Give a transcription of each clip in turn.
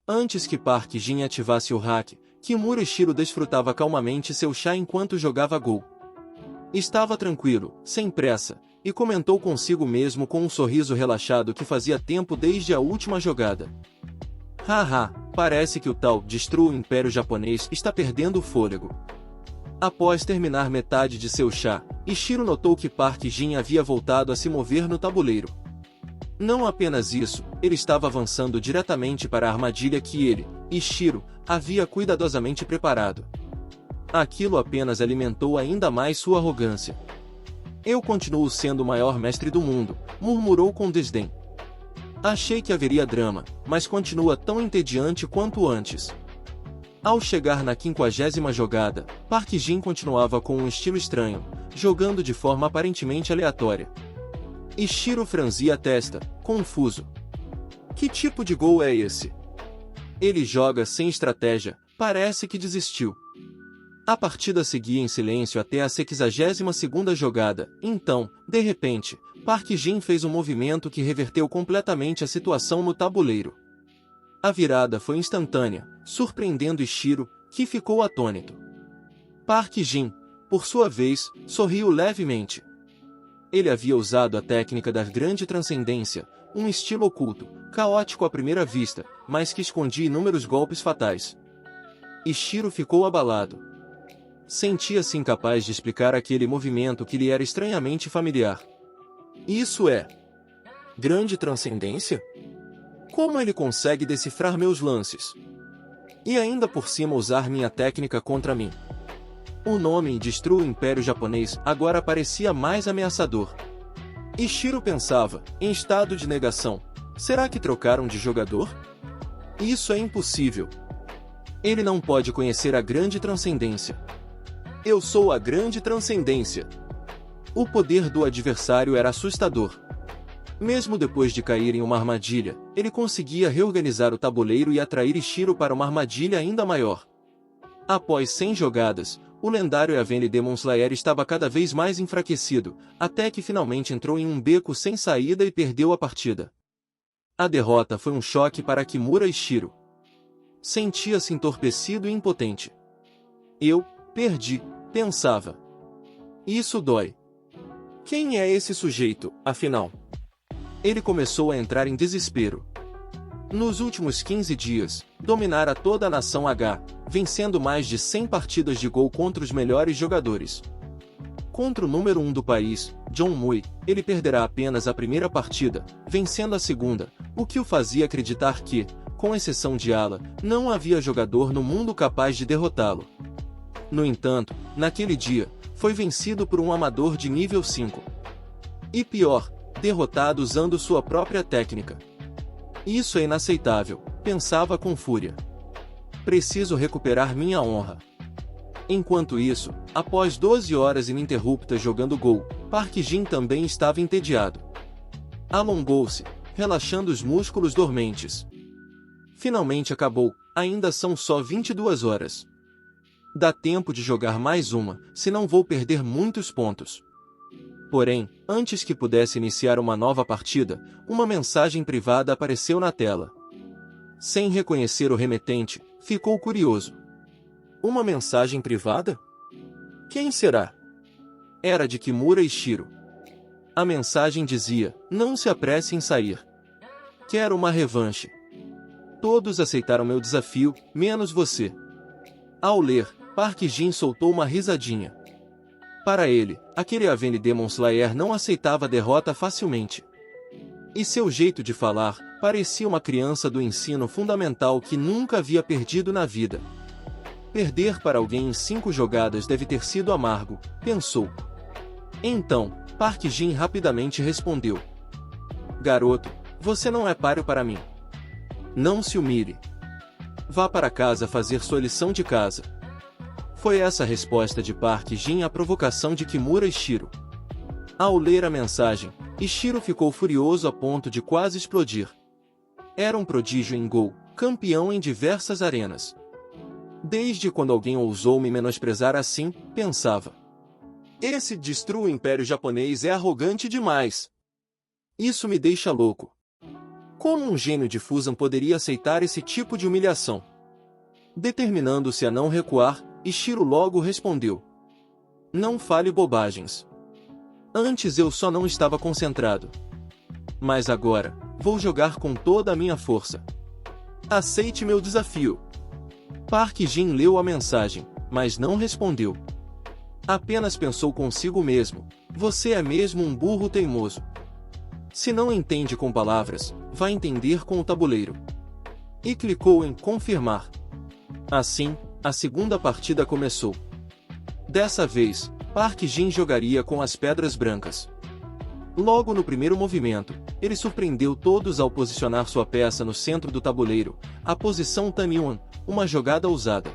Antes que Park Jin ativasse o hack, Kimura Ishiro desfrutava calmamente seu chá enquanto jogava Go. Estava tranquilo, sem pressa, e comentou consigo mesmo com um sorriso relaxado que fazia tempo desde a última jogada. Haha, parece que o tal Destrua o Império Japonês está perdendo o fôlego. Após terminar metade de seu chá, Ishiro notou que Park Jin havia voltado a se mover no tabuleiro. Não apenas isso, ele estava avançando diretamente para a armadilha que ele, Ishiro, havia cuidadosamente preparado. Aquilo apenas alimentou ainda mais sua arrogância. Eu continuo sendo o maior mestre do mundo, murmurou com desdém. Achei que haveria drama, mas continua tão entediante quanto antes. Ao chegar na 50ª jogada, Park Jin continuava com um estilo estranho, jogando de forma aparentemente aleatória. Ishiro franzia a testa, confuso. Que tipo de gol é esse? Ele joga sem estratégia, parece que desistiu. A partida seguia em silêncio até a 62ª jogada, então, de repente, Park Jin fez um movimento que reverteu completamente a situação no tabuleiro. A virada foi instantânea, surpreendendo Ishiro, que ficou atônito. Park Jin, por sua vez, sorriu levemente. Ele havia usado a técnica da grande transcendência, um estilo oculto, caótico à primeira vista, mas que escondia inúmeros golpes fatais. Ishiro ficou abalado. Sentia-se incapaz de explicar aquele movimento que lhe era estranhamente familiar. Isso é grande transcendência? Como ele consegue decifrar meus lances? E ainda por cima usar minha técnica contra mim? O nome Destrua o Império Japonês agora parecia mais ameaçador. Ishiro pensava, em estado de negação, será que trocaram de jogador? Isso é impossível. Ele não pode conhecer a grande transcendência. Eu sou a grande transcendência. O poder do adversário era assustador. Mesmo depois de cair em uma armadilha, ele conseguia reorganizar o tabuleiro e atrair Ishiro para uma armadilha ainda maior. Após 100 jogadas, o lendário Heavenly Demon Slayer estava cada vez mais enfraquecido, até que finalmente entrou em um beco sem saída e perdeu a partida. A derrota foi um choque para Kimura Ishiro. Sentia-se entorpecido e impotente. Eu perdi, pensava. Isso dói. Quem é esse sujeito, afinal? Ele começou a entrar em desespero. Nos últimos 15 dias, dominara toda a nação H, vencendo mais de 100 partidas de Go contra os melhores jogadores. Contra o número 1 do país, John Mui, ele perderá apenas a primeira partida, vencendo a segunda, o que o fazia acreditar que, com exceção de Ala, não havia jogador no mundo capaz de derrotá-lo. No entanto, naquele dia, foi vencido por um amador de nível 5. E pior, derrotado usando sua própria técnica. Isso é inaceitável, pensava com fúria. Preciso recuperar minha honra. Enquanto isso, após 12 horas ininterruptas jogando Go, Park Jin também estava entediado. Alongou-se, relaxando os músculos dormentes. Finalmente acabou, ainda são só 22 horas. Dá tempo de jogar mais uma, senão vou perder muitos pontos. Porém, antes que pudesse iniciar uma nova partida, uma mensagem privada apareceu na tela. Sem reconhecer o remetente, ficou curioso. Uma mensagem privada? Quem será? Era de Kimura Ishiro. A mensagem dizia, não se apresse em sair. Quero uma revanche. Todos aceitaram meu desafio, menos você. Ao ler, Park Jin soltou uma risadinha. Para ele, aquele Heavenly Demon Slayer não aceitava a derrota facilmente. E seu jeito de falar, parecia uma criança do ensino fundamental que nunca havia perdido na vida. Perder para alguém em 5 jogadas deve ter sido amargo, pensou. Então, Park Jin rapidamente respondeu. Garoto, você não é páreo para mim. Não se humilhe. Vá para casa fazer sua lição de casa. Foi essa a resposta de Park Jin à provocação de Kimura Ishiro. Ao ler a mensagem, Ishiro ficou furioso a ponto de quase explodir. Era um prodígio em Go, campeão em diversas arenas. Desde quando alguém ousou me menosprezar assim, pensava. Esse Destrua o Império Japonês é arrogante demais. Isso me deixa louco. Como um gênio de Fusan poderia aceitar esse tipo de humilhação? Determinando-se a não recuar, Ishiro logo respondeu: Não fale bobagens. Antes eu só não estava concentrado. Mas agora, vou jogar com toda a minha força. Aceite meu desafio. Park Jin leu a mensagem, mas não respondeu. Apenas pensou consigo mesmo: você é mesmo um burro teimoso. Se não entende com palavras, vai entender com o tabuleiro. E clicou em confirmar. Assim, a segunda partida começou. Dessa vez, Park Jin jogaria com as pedras brancas. Logo no primeiro movimento, ele surpreendeu todos ao posicionar sua peça no centro do tabuleiro, a posição Tanyuan, uma jogada ousada.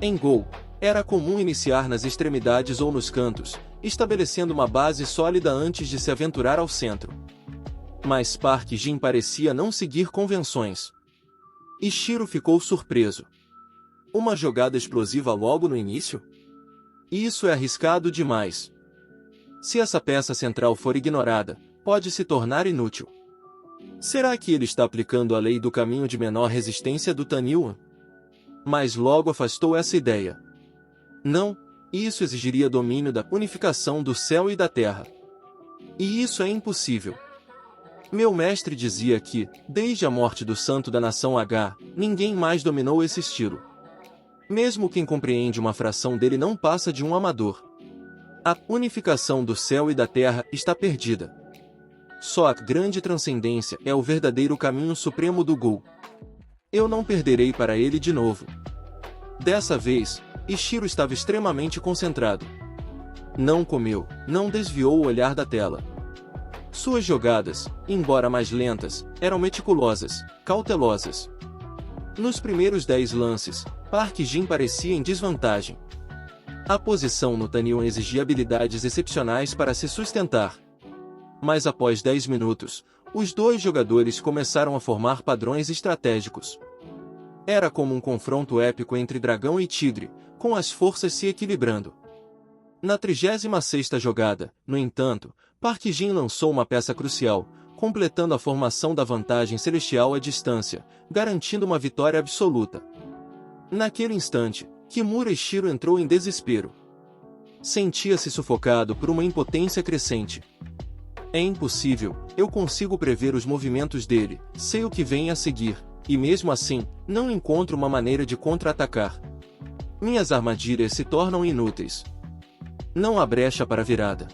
Em Go, era comum iniciar nas extremidades ou nos cantos, estabelecendo uma base sólida antes de se aventurar ao centro. Mas Park Jin parecia não seguir convenções. Ishiro ficou surpreso. Uma jogada explosiva logo no início? Isso é arriscado demais. Se essa peça central for ignorada, pode se tornar inútil. Será que ele está aplicando a lei do caminho de menor resistência do Tanyuan? Mas logo afastou essa ideia. Não, isso exigiria domínio da unificação do céu e da terra. E isso é impossível. Meu mestre dizia que, desde a morte do santo da nação H, ninguém mais dominou esse estilo. Mesmo quem compreende uma fração dele não passa de um amador. A unificação do céu e da terra está perdida. Só a grande transcendência é o verdadeiro caminho supremo do Go. Eu não perderei para ele de novo. Dessa vez, Ishiro estava extremamente concentrado. Não comeu, não desviou o olhar da tela. Suas jogadas, embora mais lentas, eram meticulosas, cautelosas. Nos primeiros 10 lances, Park Jin parecia em desvantagem. A posição no Tanyuan exigia habilidades excepcionais para se sustentar. Mas após 10 minutos, os dois jogadores começaram a formar padrões estratégicos. Era como um confronto épico entre dragão e tigre, com as forças se equilibrando. Na 36ª jogada, no entanto, Park Jin lançou uma peça crucial, completando a formação da vantagem celestial à distância, garantindo uma vitória absoluta. Naquele instante, Kimura Ishiro entrou em desespero. Sentia-se sufocado por uma impotência crescente. É impossível, eu consigo prever os movimentos dele, sei o que vem a seguir, e mesmo assim, não encontro uma maneira de contra-atacar. Minhas armadilhas se tornam inúteis. Não há brecha para virada.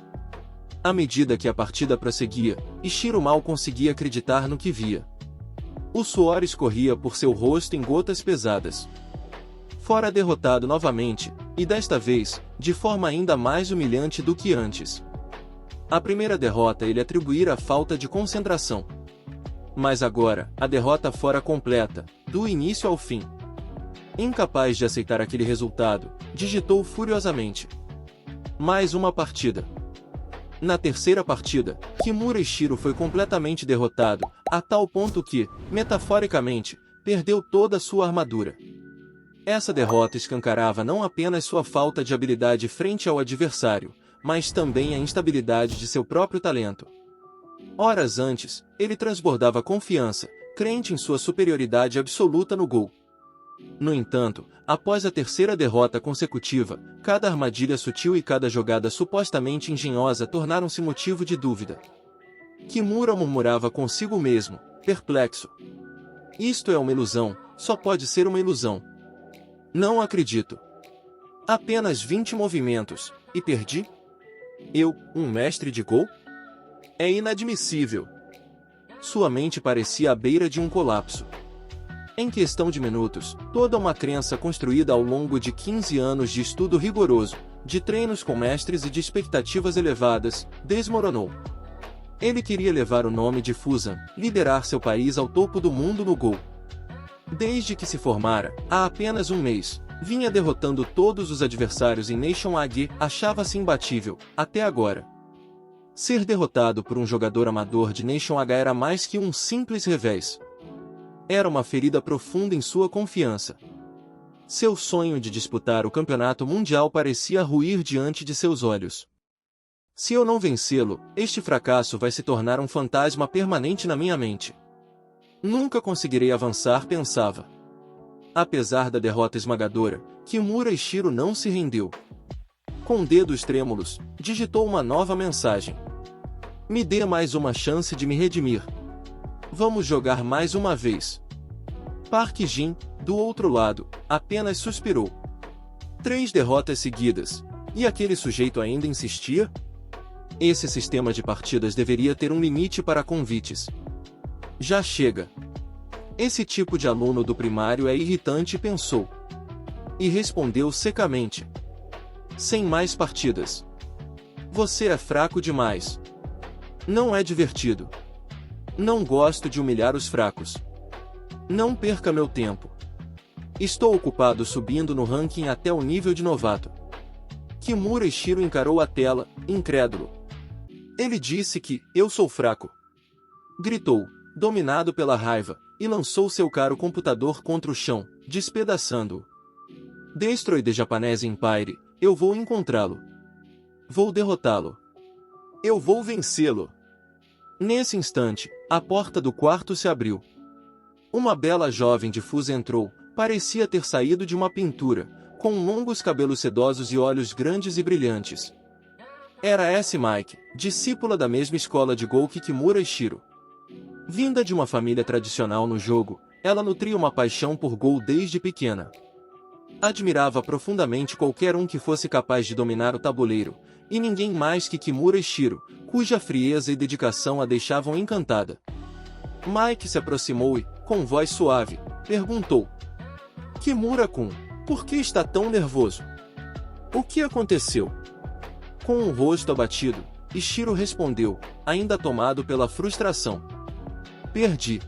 À medida que a partida prosseguia, Ishiro mal conseguia acreditar no que via. O suor escorria por seu rosto em gotas pesadas. Fora derrotado novamente, e desta vez, de forma ainda mais humilhante do que antes. A primeira derrota ele atribuíra à falta de concentração. Mas agora, a derrota fora completa, do início ao fim. Incapaz de aceitar aquele resultado, digitou furiosamente: mais uma partida. Na terceira partida, Kimura Ishiro foi completamente derrotado, a tal ponto que, metaforicamente, perdeu toda a sua armadura. Essa derrota escancarava não apenas sua falta de habilidade frente ao adversário, mas também a instabilidade de seu próprio talento. Horas antes, ele transbordava confiança, crente em sua superioridade absoluta no Go. No entanto, após a terceira derrota consecutiva, cada armadilha sutil e cada jogada supostamente engenhosa tornaram-se motivo de dúvida. Kimura murmurava consigo mesmo, perplexo. Isto é uma ilusão, só pode ser uma ilusão. Não acredito. Apenas 20 movimentos, e perdi? Eu, um mestre de Go? É inadmissível. Sua mente parecia à beira de um colapso. Em questão de minutos, toda uma crença construída ao longo de 15 anos de estudo rigoroso, de treinos com mestres e de expectativas elevadas, desmoronou. Ele queria levar o nome de Fusan, liderar seu país ao topo do mundo no Go. Desde que se formara, há apenas um mês, vinha derrotando todos os adversários em Nation AG, achava-se imbatível, até agora. Ser derrotado por um jogador amador de Nation H era mais que um simples revés. Era uma ferida profunda em sua confiança. Seu sonho de disputar o campeonato mundial parecia ruir diante de seus olhos. Se eu não vencê-lo, este fracasso vai se tornar um fantasma permanente na minha mente. Nunca conseguirei avançar, pensava. Apesar da derrota esmagadora, Kimura Ishiro não se rendeu. Com dedos trêmulos, digitou uma nova mensagem. Me dê mais uma chance de me redimir. Vamos jogar mais uma vez. Park Jin, do outro lado, apenas suspirou. 3 derrotas seguidas. E aquele sujeito ainda insistia? Esse sistema de partidas deveria ter um limite para convites. Já chega. Esse tipo de aluno do primário é irritante, pensou. E respondeu secamente. Sem mais partidas. Você é fraco demais. Não é divertido. Não gosto de humilhar os fracos. Não perca meu tempo. Estou ocupado subindo no ranking até o nível de novato. Kimura Ishiro encarou a tela, incrédulo. Ele disse que eu sou fraco. Gritou, dominado pela raiva, e lançou seu caro computador contra o chão, despedaçando-o. Destroy the Japanese Empire, eu vou encontrá-lo. Vou derrotá-lo. Eu vou vencê-lo. Nesse instante, a porta do quarto se abriu. Uma bela jovem difusa entrou, parecia ter saído de uma pintura, com longos cabelos sedosos e olhos grandes e brilhantes. Era S. Mike, discípula da mesma escola de Go que Kimura Ishiro. Vinda de uma família tradicional no jogo, ela nutria uma paixão por Go desde pequena. Admirava profundamente qualquer um que fosse capaz de dominar o tabuleiro, e ninguém mais que Kimura Ishiro, cuja frieza e dedicação a deixavam encantada. Mike se aproximou e, com voz suave, perguntou: Kimura-kun, por que está tão nervoso? O que aconteceu? Com o rosto abatido, Ishiro respondeu, ainda tomado pela frustração. Perdi.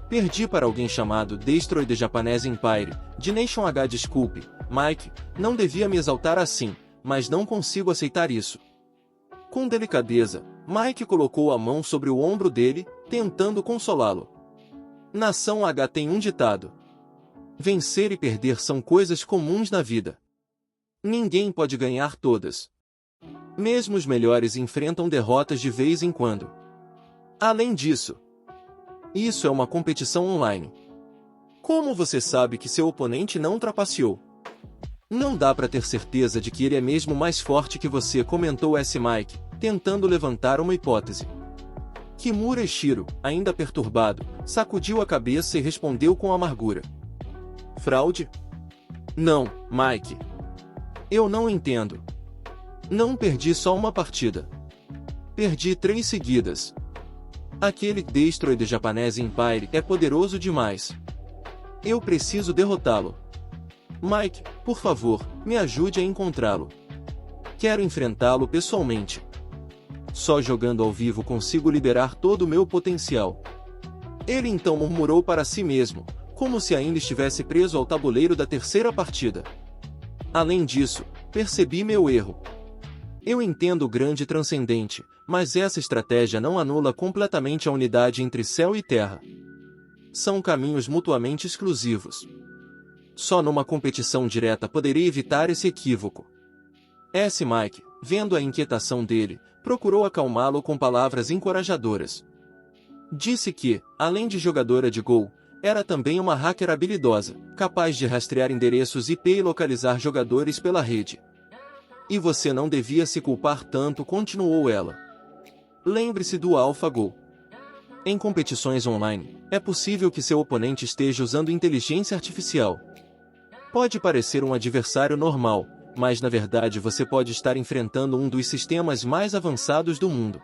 Perdi para alguém chamado Destroy the Japanese Empire, de Nation H. Desculpe, Mike, não devia me exaltar assim, mas não consigo aceitar isso. Com delicadeza, Mike colocou a mão sobre o ombro dele, tentando consolá-lo. Nação H tem um ditado. Vencer e perder são coisas comuns na vida. Ninguém pode ganhar todas. Mesmo os melhores enfrentam derrotas de vez em quando. Além disso, isso é uma competição online. Como você sabe que seu oponente não trapaceou? Não dá para ter certeza de que ele é mesmo mais forte que você, comentou S. Mike, tentando levantar uma hipótese. Kimura Ishiro, ainda perturbado, sacudiu a cabeça e respondeu com amargura. Fraude? Não, Mike. Eu não entendo. Não perdi só uma partida. Perdi 3 seguidas. Aquele Destroy the Japanese Empire é poderoso demais. Eu preciso derrotá-lo. Mike, por favor, me ajude a encontrá-lo. Quero enfrentá-lo pessoalmente. Só jogando ao vivo consigo liberar todo o meu potencial. Ele então murmurou para si mesmo, como se ainda estivesse preso ao tabuleiro da terceira partida. Além disso, percebi meu erro. Eu entendo o grande transcendente, mas essa estratégia não anula completamente a unidade entre céu e terra. São caminhos mutuamente exclusivos. Só numa competição direta poderia evitar esse equívoco. S. Mike, vendo a inquietação dele, procurou acalmá-lo com palavras encorajadoras. Disse que, além de jogadora de Go, era também uma hacker habilidosa, capaz de rastrear endereços IP e localizar jogadores pela rede. E você não devia se culpar tanto, continuou ela. Lembre-se do AlphaGo. Em competições online, é possível que seu oponente esteja usando inteligência artificial. Pode parecer um adversário normal, mas na verdade você pode estar enfrentando um dos sistemas mais avançados do mundo.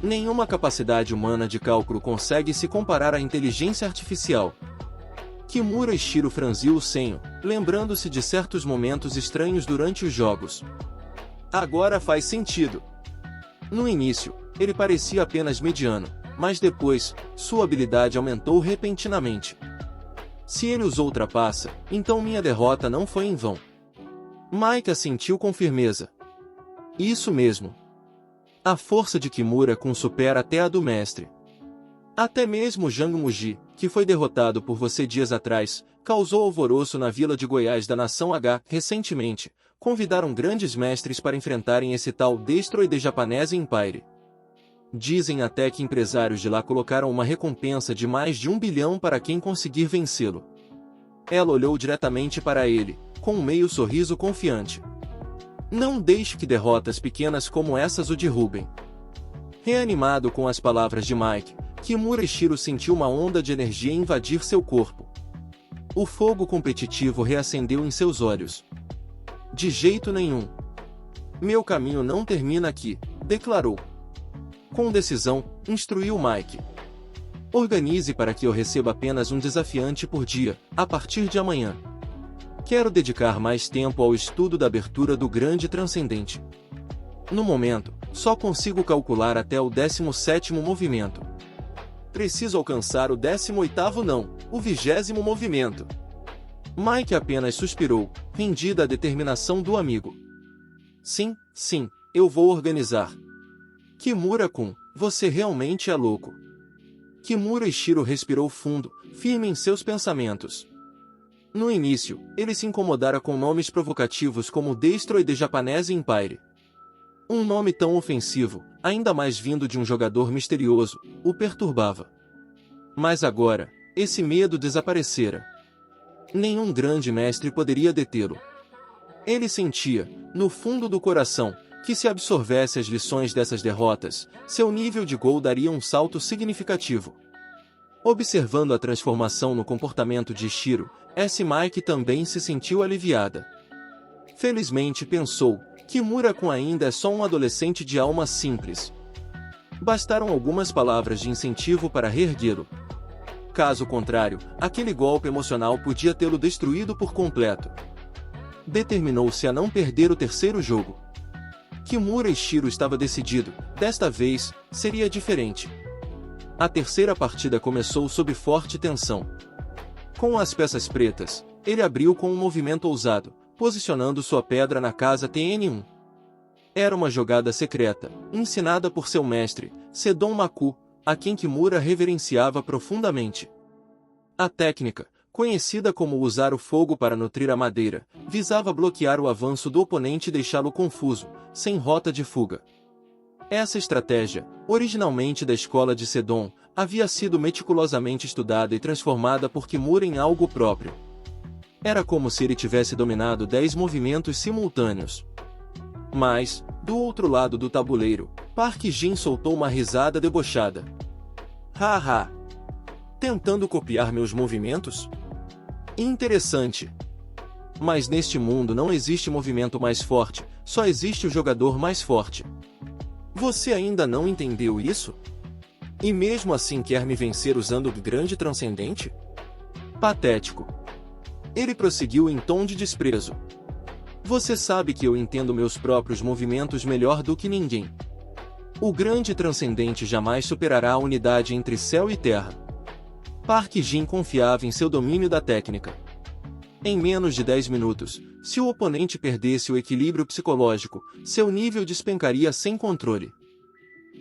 Nenhuma capacidade humana de cálculo consegue se comparar à inteligência artificial. Kimura Ishiro franziu o senho, lembrando-se de certos momentos estranhos durante os jogos. Agora faz sentido. No início, ele parecia apenas mediano, mas depois, sua habilidade aumentou repentinamente. Se ele usou trapaça, então minha derrota não foi em vão. Mike assentiu com firmeza. Isso mesmo. A força de Kimura-kun supera até a do mestre. Até mesmo Jang Muji, que foi derrotado por você dias atrás, causou alvoroço na vila de Goiás da Nação H. Recentemente, convidaram grandes mestres para enfrentarem esse tal Destroy the Japanese Empire. Dizem até que empresários de lá colocaram uma recompensa de mais de 1 bilhão para quem conseguir vencê-lo. Ela olhou diretamente para ele, com um meio sorriso confiante. Não deixe que derrotas pequenas como essas o derrubem. Reanimado com as palavras de Mike, Kimura Ishiro sentiu uma onda de energia invadir seu corpo. O fogo competitivo reacendeu em seus olhos. De jeito nenhum. Meu caminho não termina aqui, declarou. Com decisão, instruiu Mike. Organize para que eu receba apenas um desafiante por dia, a partir de amanhã. Quero dedicar mais tempo ao estudo da abertura do grande transcendente. No momento, só consigo calcular até o 17º movimento. Preciso alcançar o 18º não, o 20º movimento. Mike apenas suspirou, rendido à determinação do amigo. Sim, eu vou organizar. Kimura-kun, você realmente é louco. Kimura Ishiro respirou fundo, firme em seus pensamentos. No início, ele se incomodara com nomes provocativos como Destroy the Japanese Empire. Um nome tão ofensivo, ainda mais vindo de um jogador misterioso, o perturbava. Mas agora, esse medo desaparecera. Nenhum grande mestre poderia detê-lo. Ele sentia, no fundo do coração, que se absorvesse as lições dessas derrotas, seu nível de Gol daria um salto significativo. Observando a transformação no comportamento de Ishiro, Mike também se sentiu aliviada. Felizmente pensou, Kimura-kun ainda é só um adolescente de alma simples. Bastaram algumas palavras de incentivo para reerguê-lo. Caso contrário, aquele golpe emocional podia tê-lo destruído por completo. Determinou-se a não perder o terceiro jogo. Kimura Ishiro estava decidido, desta vez, seria diferente. A terceira partida começou sob forte tensão. Com as peças pretas, ele abriu com um movimento ousado, posicionando sua pedra na casa TN1. Era uma jogada secreta, ensinada por seu mestre, Sedon Maku, a quem Kimura reverenciava profundamente. A técnica, conhecida como usar o fogo para nutrir a madeira, visava bloquear o avanço do oponente e deixá-lo confuso, sem rota de fuga. Essa estratégia, originalmente da escola de Sedon, havia sido meticulosamente estudada e transformada por Kimura em algo próprio. Era como se ele tivesse dominado 10 movimentos simultâneos. Mas, do outro lado do tabuleiro, Park Jin soltou uma risada debochada. Haha! Tentando copiar meus movimentos? Interessante! Mas neste mundo não existe movimento mais forte, só existe o jogador mais forte. Você ainda não entendeu isso? E mesmo assim quer me vencer usando o grande transcendente? Patético! Ele prosseguiu em tom de desprezo. Você sabe que eu entendo meus próprios movimentos melhor do que ninguém. O grande transcendente jamais superará a unidade entre céu e terra. Park Jin confiava em seu domínio da técnica. Em menos de 10 minutos, se o oponente perdesse o equilíbrio psicológico, seu nível despencaria sem controle.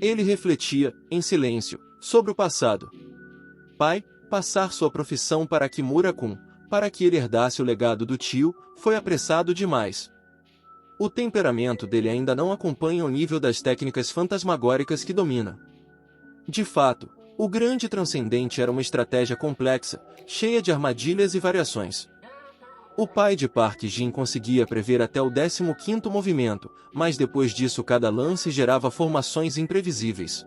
Ele refletia, em silêncio, sobre o passado. Pai, passar sua profissão para Kimura-kun, para que ele herdasse o legado do tio, foi apressado demais. O temperamento dele ainda não acompanha o nível das técnicas fantasmagóricas que domina. De fato, o grande transcendente era uma estratégia complexa, cheia de armadilhas e variações. O pai de Park Jin conseguia prever até o 15º movimento, mas depois disso cada lance gerava formações imprevisíveis.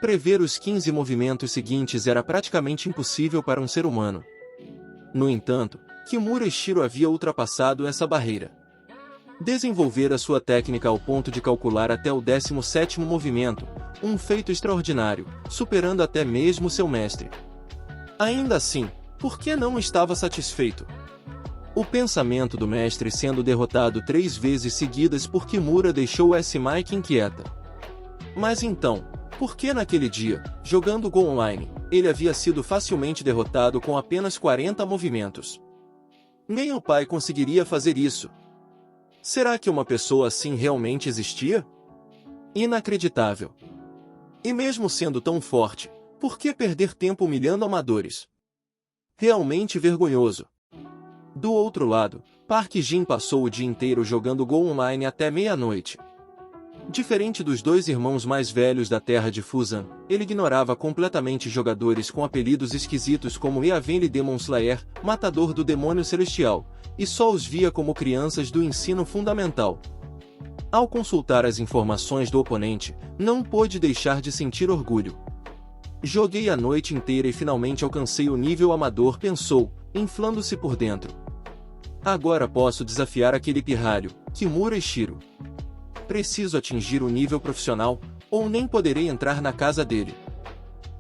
Prever os 15 movimentos seguintes era praticamente impossível para um ser humano. No entanto, Kimura Ishiro havia ultrapassado essa barreira. Desenvolvera sua técnica ao ponto de calcular até o 17º movimento, um feito extraordinário, superando até mesmo seu mestre. Ainda assim, por que não estava satisfeito? O pensamento do mestre sendo derrotado 3 vezes seguidas por Kimura deixou Mike inquieta. Mas então, por que naquele dia, jogando Go Online, ele havia sido facilmente derrotado com apenas 40 movimentos? Nem o pai conseguiria fazer isso. Será que uma pessoa assim realmente existia? Inacreditável. E mesmo sendo tão forte, por que perder tempo humilhando amadores? Realmente vergonhoso. Do outro lado, Park Jin passou o dia inteiro jogando Go Online até meia-noite. Diferente dos dois irmãos mais velhos da Terra de Fusan, ele ignorava completamente jogadores com apelidos esquisitos como Eavenly Demon Slayer, Matador do Demônio Celestial, e só os via como crianças do ensino fundamental. Ao consultar as informações do oponente, não pôde deixar de sentir orgulho. Joguei a noite inteira e finalmente alcancei o nível amador, pensou, inflando-se por dentro. Agora posso desafiar aquele pirralho, Kimura Ishiro. Preciso atingir o nível profissional, ou nem poderei entrar na casa dele.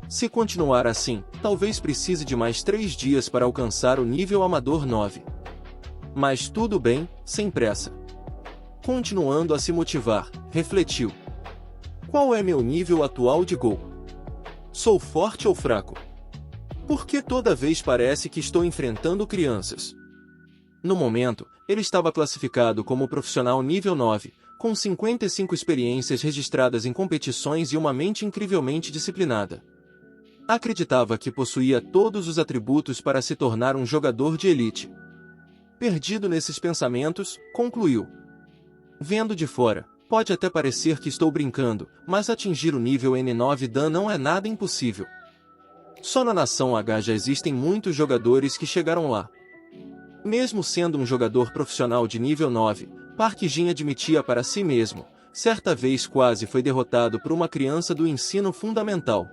Se continuar assim, talvez precise de mais 3 dias para alcançar o nível amador 9. Mas tudo bem, sem pressa. Continuando a se motivar, refletiu. Qual é meu nível atual de Go? Sou forte ou fraco? Por que toda vez parece que estou enfrentando crianças? No momento, ele estava classificado como profissional nível 9, com 55 experiências registradas em competições e uma mente incrivelmente disciplinada. Acreditava que possuía todos os atributos para se tornar um jogador de elite. Perdido nesses pensamentos, concluiu. Vendo de fora, pode até parecer que estou brincando, mas atingir o nível N9 Dan não é nada impossível. Só na nação H já existem muitos jogadores que chegaram lá. Mesmo sendo um jogador profissional de nível 9, Park Jin admitia para si mesmo, certa vez quase foi derrotado por uma criança do ensino fundamental.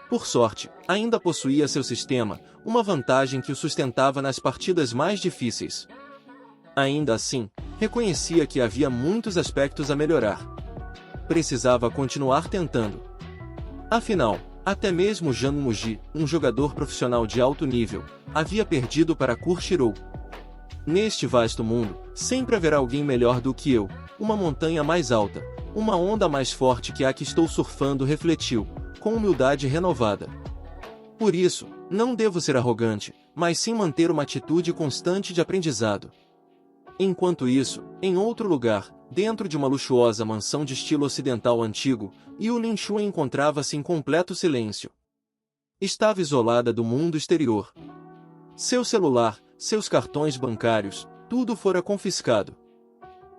Por sorte, ainda possuía seu sistema, uma vantagem que o sustentava nas partidas mais difíceis. Ainda assim, reconhecia que havia muitos aspectos a melhorar. Precisava continuar tentando. Afinal, até mesmo Jang Muji, um jogador profissional de alto nível, havia perdido para Kurshirou. Neste vasto mundo, sempre haverá alguém melhor do que eu, uma montanha mais alta, uma onda mais forte que a que estou surfando, refletiu, com humildade renovada. Por isso, não devo ser arrogante, mas sim manter uma atitude constante de aprendizado. Enquanto isso, em outro lugar, dentro de uma luxuosa mansão de estilo ocidental antigo, Yu Linshuan encontrava-se em completo silêncio. Estava isolada do mundo exterior. Seu celular, seus cartões bancários, tudo fora confiscado.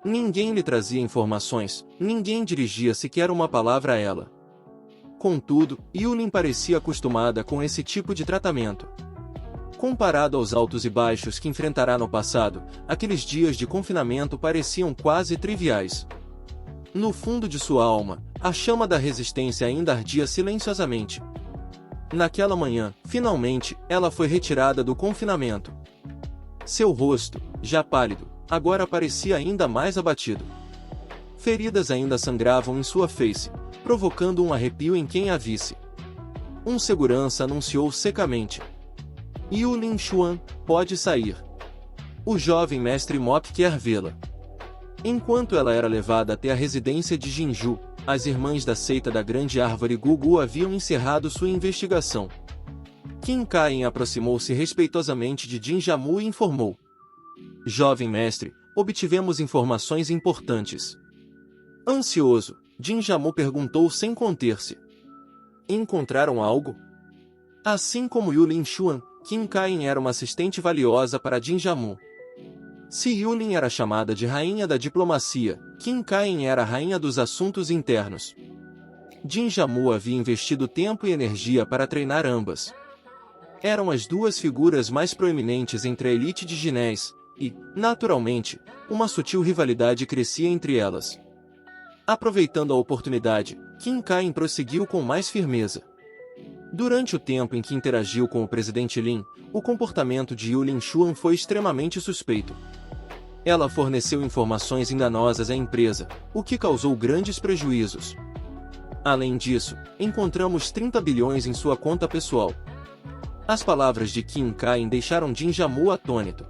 Ninguém lhe trazia informações, ninguém dirigia sequer uma palavra a ela. Contudo, Yulin parecia acostumada com esse tipo de tratamento. Comparado aos altos e baixos que enfrentará no passado, aqueles dias de confinamento pareciam quase triviais. No fundo de sua alma, a chama da resistência ainda ardia silenciosamente. Naquela manhã, finalmente, ela foi retirada do confinamento. Seu rosto, já pálido, agora parecia ainda mais abatido. Feridas ainda sangravam em sua face, provocando um arrepio em quem a visse. Um segurança anunciou secamente. Yu Linshuan, pode sair. O jovem mestre Mop quer vê-la. Enquanto ela era levada até a residência de Jinju, as irmãs da seita da Grande Árvore Gugu haviam encerrado sua investigação. Qin Kain aproximou-se respeitosamente de Jin Jamu e informou. Jovem mestre, obtivemos informações importantes. Ansioso, Jin Jamu perguntou sem conter-se. Encontraram algo? Assim como Yu Linshuan, Qin Kain era uma assistente valiosa para Jin Jamu. Se Yulin era chamada de Rainha da Diplomacia, Qin Kain era a Rainha dos Assuntos Internos. Jin Jamu havia investido tempo e energia para treinar ambas. Eram as duas figuras mais proeminentes entre a elite de Jinés, e, naturalmente, uma sutil rivalidade crescia entre elas. Aproveitando a oportunidade, Qin Kain prosseguiu com mais firmeza. Durante o tempo em que interagiu com o presidente Lin, o comportamento de Yu Linshuan foi extremamente suspeito. Ela forneceu informações enganosas à empresa, o que causou grandes prejuízos. Além disso, encontramos 30 bilhões em sua conta pessoal. As palavras de Qin Kain deixaram Jin Jamu atônito.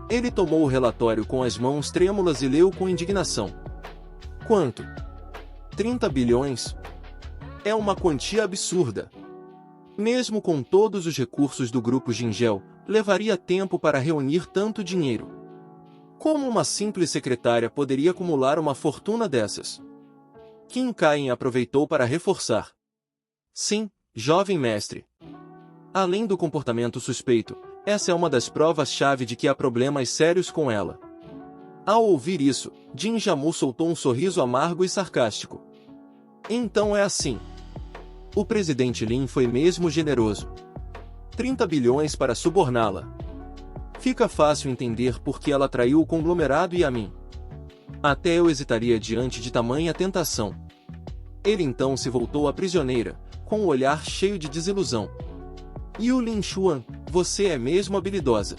Ele tomou o relatório com as mãos trêmulas e leu com indignação. Quanto? 30 bilhões? É uma quantia absurda. Mesmo com todos os recursos do grupo Jingel, levaria tempo para reunir tanto dinheiro. Como uma simples secretária poderia acumular uma fortuna dessas? Qin Kain aproveitou para reforçar. Sim, jovem mestre. Além do comportamento suspeito, essa é uma das provas-chave de que há problemas sérios com ela. Ao ouvir isso, Jin Jamu soltou um sorriso amargo e sarcástico. Então é assim. O presidente Lin foi mesmo generoso. 30 bilhões para suborná-la. Fica fácil entender por que ela traiu o conglomerado e a mim. Até eu hesitaria diante de tamanha tentação. Ele então se voltou à prisioneira, com o olhar cheio de desilusão. Yu Linshuan, você é mesmo habilidosa.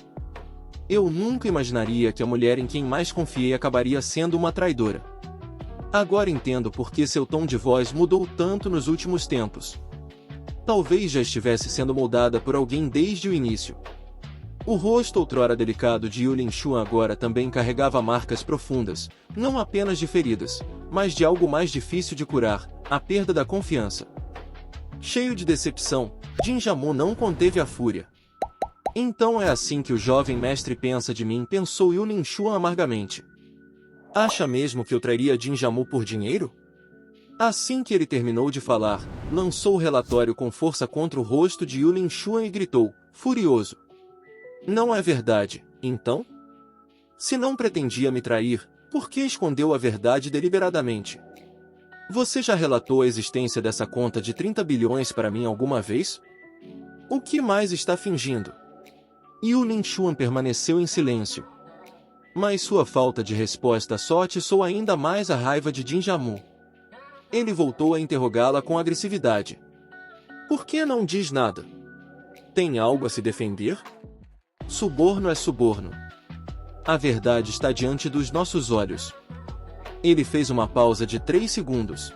Eu nunca imaginaria que a mulher em quem mais confiei acabaria sendo uma traidora. Agora entendo por que seu tom de voz mudou tanto nos últimos tempos. Talvez já estivesse sendo moldada por alguém desde o início. O rosto outrora delicado de Yu Linshuan agora também carregava marcas profundas, não apenas de feridas, mas de algo mais difícil de curar, a perda da confiança. Cheio de decepção, Jin Jamu não conteve a fúria. Então é assim que o jovem mestre pensa de mim, pensou Yu Linshuan amargamente. Acha mesmo que eu trairia Jin Jamu por dinheiro? Assim que ele terminou de falar, lançou o relatório com força contra o rosto de Yu Linshuan e gritou, furioso. Não é verdade, então? Se não pretendia me trair, por que escondeu a verdade deliberadamente? Você já relatou a existência dessa conta de 30 bilhões para mim alguma vez? O que mais está fingindo? Yu Linshuan permaneceu em silêncio. Mas sua falta de resposta só atiçou ainda mais a raiva de Jin Jamu. Ele voltou a interrogá-la com agressividade. Por que não diz nada? Tem algo a se defender? Suborno é suborno. A verdade está diante dos nossos olhos. Ele fez uma pausa de 3 segundos.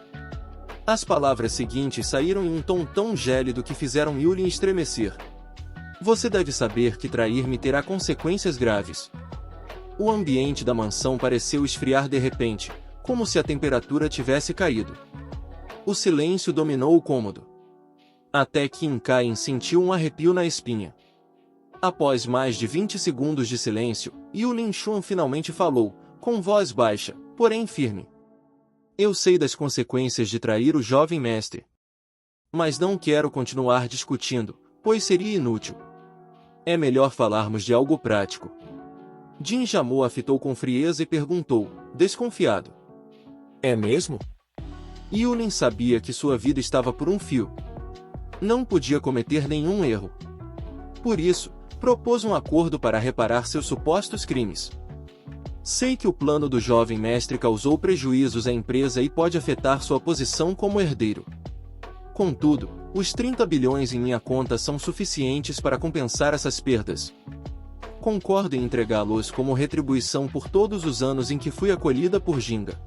As palavras seguintes saíram em um tom tão gélido que fizeram Yulin estremecer. Você deve saber que trair-me terá consequências graves. O ambiente da mansão pareceu esfriar de repente, como se a temperatura tivesse caído. O silêncio dominou o cômodo. Até que Incain sentiu um arrepio na espinha. Após mais de 20 segundos de silêncio, Yu Linshuan finalmente falou, com voz baixa, porém firme. Eu sei das consequências de trair o jovem mestre. Mas não quero continuar discutindo, pois seria inútil. É melhor falarmos de algo prático. Jin Jamu a fitou com frieza e perguntou, desconfiado. É mesmo? Yulin sabia que sua vida estava por um fio. Não podia cometer nenhum erro. Por isso, propôs um acordo para reparar seus supostos crimes. Sei que o plano do jovem mestre causou prejuízos à empresa e pode afetar sua posição como herdeiro. Contudo, os 30 bilhões em minha conta são suficientes para compensar essas perdas. Concordo em entregá-los como retribuição por todos os anos em que fui acolhida por Ginga.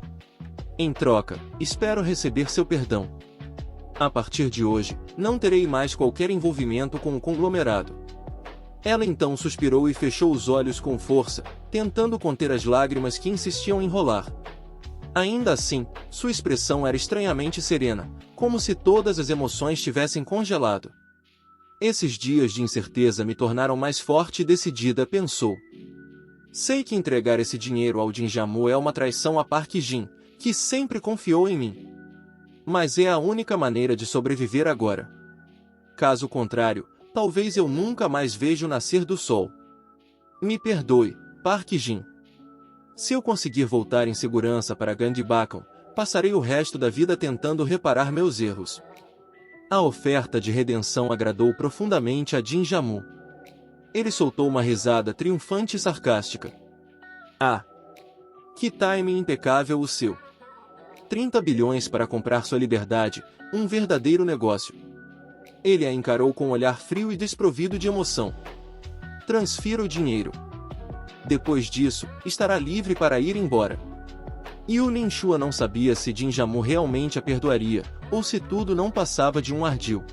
Em troca, espero receber seu perdão. A partir de hoje, não terei mais qualquer envolvimento com o conglomerado. Ela então suspirou e fechou os olhos com força, tentando conter as lágrimas que insistiam em rolar. Ainda assim, sua expressão era estranhamente serena, como se todas as emoções tivessem congelado. Esses dias de incerteza me tornaram mais forte e decidida, pensou. Sei que entregar esse dinheiro ao Jin Jamu é uma traição a Park Jin, que sempre confiou em mim. Mas é a única maneira de sobreviver agora. Caso contrário, talvez eu nunca mais veja o nascer do sol. Me perdoe, Park Jin. Se eu conseguir voltar em segurança para Gandhibakan, passarei o resto da vida tentando reparar meus erros. A oferta de redenção agradou profundamente a Jin Jamu. Ele soltou uma risada triunfante e sarcástica. Ah! Que timing impecável o seu! 30 bilhões para comprar sua liberdade, um verdadeiro negócio. Ele a encarou com um olhar frio e desprovido de emoção. Transfira o dinheiro. Depois disso, estará livre para ir embora. Yu Linshuan não sabia se Jin Jamu realmente a perdoaria, ou se tudo não passava de um ardil.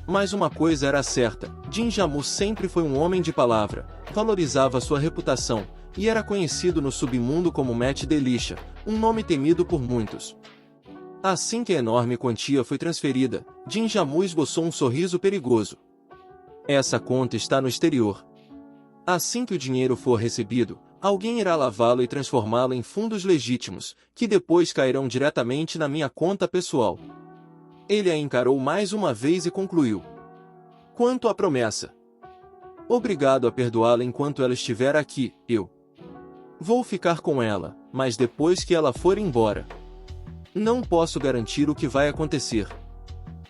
Mas uma coisa era certa, Jin Jamu sempre foi um homem de palavra, valorizava sua reputação, e era conhecido no submundo como Matt Delisha, um nome temido por muitos. Assim que a enorme quantia foi transferida, Jin Jamu esboçou um sorriso perigoso. Essa conta está no exterior. Assim que o dinheiro for recebido, alguém irá lavá-lo e transformá-lo em fundos legítimos, que depois cairão diretamente na minha conta pessoal. Ele a encarou mais uma vez e concluiu. Quanto à promessa. Obrigado a perdoá-la enquanto ela estiver aqui, eu Vou ficar com ela, mas depois que ela for embora. Não posso garantir o que vai acontecer.